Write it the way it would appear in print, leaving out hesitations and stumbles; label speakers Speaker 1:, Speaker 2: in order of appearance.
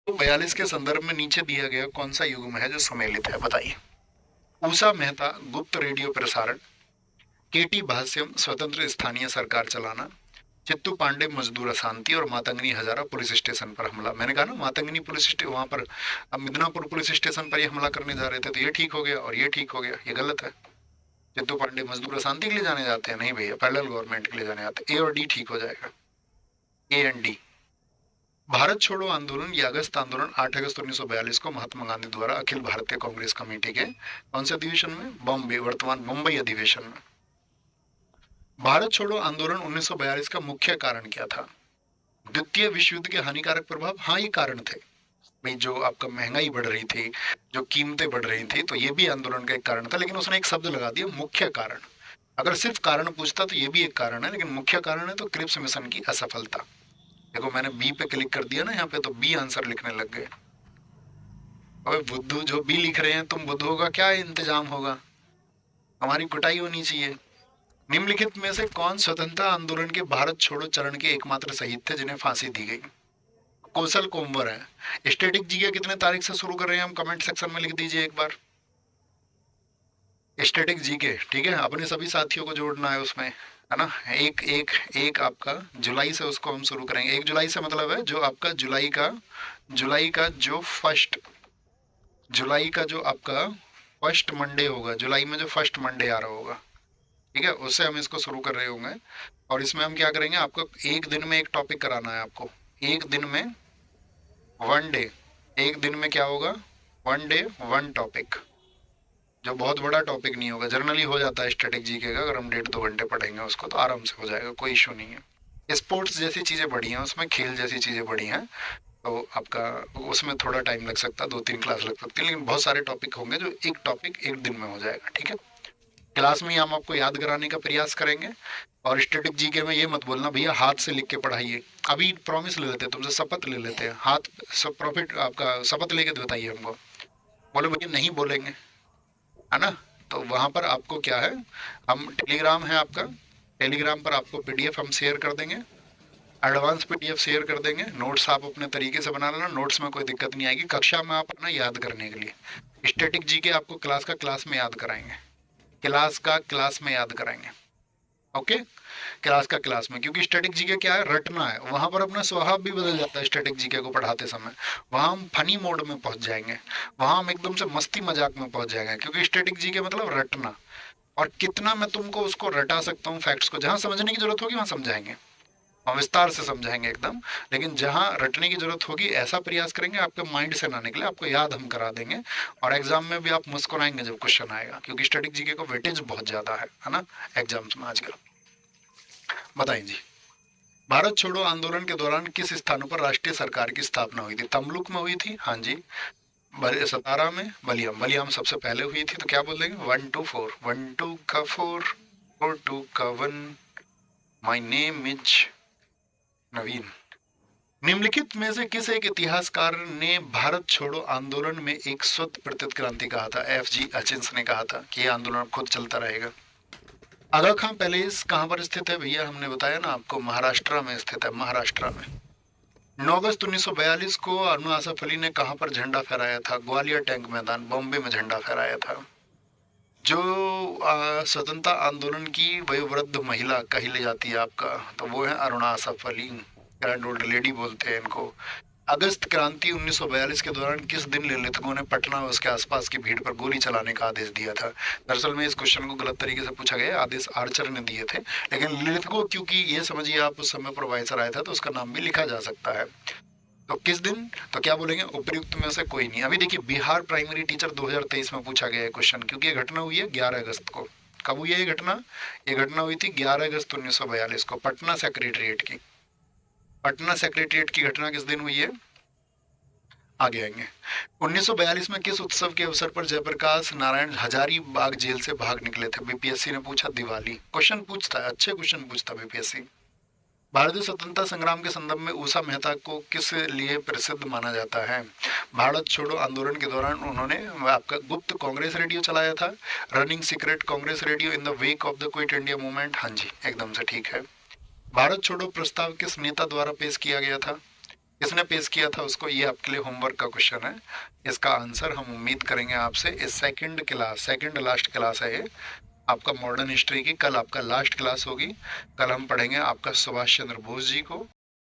Speaker 1: तो 42 के संदर्भ में नीचे दिया गया कौन सा युग्म है जो सम्मिलित है, बताइए। ऊषा मेहता गुप्त रेडियो प्रसारण, केटी भाष्यम स्वतंत्र स्थानीय सरकार चलाना, चित्तू पांडे मजदूर अशांति और मातंगनी हजारा पुलिस स्टेशन पर हमला। मैंने कहा ना मातंगनी पुलिस स्टेशन वहां पर, अब मिदनापुर पुलिस स्टेशन पर ये हमला करने जा रहे थे, तो ये ठीक हो गया और ये ठीक हो गया, ये गलत है। चित्तू पांडे मजदूर अशांति के लिए जाने जाते हैं, नहीं भैया, पैरेलल गवर्नमेंट के लिए जाने जाते हैं। ए और डी ठीक हो जाएगा, ए एंड डी। भारत छोड़ो आंदोलन या अगस्त आंदोलन 8 अगस्त 1942 को महात्मा गांधी द्वारा अखिल भारतीय कांग्रेस कमेटी के कौन से अधिवेशन में, बॉम्बे वर्तमान मुंबई अधिवेशन में। भारत छोड़ो आंदोलन 1942 का मुख्य कारण क्या था? द्वितीय विश्व युद्ध के हानिकारक प्रभाव, हाँ ये कारण थे भाई, जो आपका महंगाई बढ़ रही थी, जो कीमतें बढ़ रही थी, तो ये भी आंदोलन का एक कारण था, लेकिन उसने एक शब्द लगा दिया, मुख्य कारण। अगर सिर्फ कारण पूछता तो ये भी एक कारण है, लेकिन मुख्य कारण है तो क्रिप्स मिशन की असफलता। देखो मैंने बी पे क्लिक कर दिया ना यहाँ पे, तो बी आंसर लिखने लग गए। अबे बुद्धू, जो बी लिख रहे हैं तुम बुद्धू का क्या इंतजाम होगा, हमारी कुटाई होनी चाहिए। निम्नलिखित में से कौन स्वतंत्रता आंदोलन के भारत छोड़ो चरण के एकमात्र शहीद थे जिन्हें फांसी दी गई? कौशल कोम्बर है। स्टैटिक जीके कितने तारीख से शुरू कर रहे हैं हम, कमेंट सेक्शन में लिख दीजिए एक बार। स्टैटिक जीके, ठीक है, अपने सभी साथियों को जोड़ना है उसमें, है ना। एक एक एक आपका जुलाई से उसको हम शुरू करेंगे। 1 जुलाई से मतलब है जो आपका जुलाई का जो आपका फर्स्ट मंडे होगा, जुलाई में जो फर्स्ट मंडे आ रहा होगा, ठीक है, उससे हम इसको शुरू कर रहे होंगे। और इसमें हम क्या करेंगे, आपको एक दिन में एक टॉपिक कराना है आपको, एक दिन में वन डे, एक दिन में क्या होगा, वन डे वन टॉपिक, जो बहुत बड़ा टॉपिक नहीं होगा। जनरली हो जाता है स्टैटिक जीके का, अगर हम 1.5-2 घंटे पढ़ेंगे उसको तो आराम से हो जाएगा, कोई इशू नहीं है। स्पोर्ट्स जैसी चीज़ें बढ़ी हैं उसमें, खेल जैसी चीज़ें बढ़ी हैं, तो आपका उसमें थोड़ा टाइम लग सकता है, 2-3 क्लास लग सकती है, लेकिन बहुत सारे टॉपिक होंगे जो एक टॉपिक एक दिन में हो जाएगा, ठीक है। क्लास में ही हम आपको याद कराने का प्रयास करेंगे। और स्टैटिक जीके में ये मत बोलना भैया हाथ से लिख के पढ़ाइए, अभी प्रॉमिस ले लेते हैं तुमसे, शपथ ले लेते हैं, हाथ सब प्रॉफिट आपका शपथ लेके बताइए हमको, बोले भैया नहीं बोलेंगे, है ना। तो वहां पर आपको क्या है, हम टेलीग्राम है आपका, टेलीग्राम पर आपको पीडीएफ हम शेयर कर देंगे, एडवांस पीडीएफ शेयर कर देंगे। नोट्स आप अपने तरीके से बना लेना, नोट्स में कोई दिक्कत नहीं आएगी, कक्षा में आप अपना याद करने के लिए स्टैटिक जीके आपको क्लास में याद कराएंगे, क्लास में याद कराएंगे, ओके। क्लास में, क्योंकि स्टैटिक जीके क्या है, रटना है, वहां पर अपना स्वभाव भी बदल जाता है स्टैटिक जीके को पढ़ाते समय। वहां हम फनी मोड में पहुंच जाएंगे, वहां हम एकदम से मस्ती मजाक में पहुंच जाएंगे, क्योंकि स्टैटिक जीके मतलब रटना। और कितना मैं तुमको उसको रटा सकता हूँ, फैक्ट्स को जहां समझने की जरूरत होगी वहां समझाएंगे, हम विस्तार से समझाएंगे एकदम, लेकिन जहां रटने की जरूरत होगी ऐसा प्रयास करेंगे आपके माइंड से ना निकले, आपको याद हम करा देंगे। और एग्जाम में भी आप मुस्कुराएंगे जब क्वेश्चन आएगा, क्योंकि स्टैटिक जीके को वेटेज बहुत ज्यादा है ना एग्जाम्स में आजकल। बताइए जी, भारत छोड़ो आंदोलन के दौरान किस स्थानों पर राष्ट्रीय सरकार की स्थापना हुई थी? तमलुक में हुई थी, हाँ जी। सतारा में, बलियाम सबसे पहले हुई थी, तो क्या बोल देंगे, 1 2 4, 1 2 का 4, 4 2 का 1, माई नेम इज नवीन। निम्नलिखित में से किस एक इतिहासकार ने भारत छोड़ो आंदोलन में एक स्वत प्रत्यत क्रांति कहा था? FG हचिंस ने कहा था कि यह आंदोलन खुद चलता रहेगा। आगा खां पैलेस कहाँ पर स्थित है भैया, हमने बताया ना आपको, महाराष्ट्र में स्थित है, महाराष्ट्र में। 9 अगस्त 1942 को अरुण आसफ अली ने कहां पर झंडा फहराया था? ग्वालियर टैंक मैदान, बॉम्बे में झंडा फहराया था। जो स्वतंत्रता आंदोलन की वयोवृद्ध महिला कही ले जाती है आपका, तो वो है Aruna Asaf Ali, grand old lady बोलते हैं इनको। अगस्त क्रांति 1942 के दौरान किस दिन लिलितगो ने पटना और उसके आसपास की भीड़ पर गोली चलाने का आदेश दिया था? दरअसल में इस क्वेश्चन को गलत तरीके से पूछा गया, आदेश आर्चर ने दिए थे, लेकिन लिलितगो क्योंकि ये समझिए आप उस समय पर वायसराय आया था, तो उसका नाम भी लिखा जा सकता है। तो किस दिन, तो क्या बोलेंगे, उपयुक्त में से कोई नहीं। अभी देखिए बिहार प्राइमरी टीचर 2023 में पूछा गया है क्वेश्चन, क्योंकि ये घटना हुई है 11 अगस्त को। कब हुई है ये घटना? ये घटना हुई थी 11 अगस्त 1942 को, पटना सेक्रेटरिएट की। पटना सेक्रेटरिएट की घटना किस दिन हुई है, आगे आएंगे। 1942 में किस उत्सव के अवसर पर जयप्रकाश नारायण हजारीबाग जेल से भाग निकले थे? बीपीएससी ने पूछा, दिवाली। क्वेश्चन पूछता है, अच्छे क्वेश्चन पूछता है बीपीएससी। भारतीय स्वतंत्रता संग्राम के संदर्भ में ऊषा मेहता को किस लिए प्रसिद्ध माना जाता है? भारत छोड़ो आंदोलन के दौरान उन्होंने आपका गुप्त कांग्रेस रेडियो चलाया था, running secret Congress radio in the wake of the quit India movement, हाँ जी एकदम से ठीक है। भारत छोड़ो प्रस्ताव किस नेता द्वारा पेश किया गया था? किसने पेश किया था उसको, ये आपके लिए होमवर्क का क्वेश्चन है। इसका आंसर हम उम्मीद करेंगे आपसे इस second class, second last class है ये आपका मॉडर्न हिस्ट्री की। कल आपका लास्ट क्लास होगी। कल हम पढ़ेंगे आपका सुभाष चंद्र बोस जी को।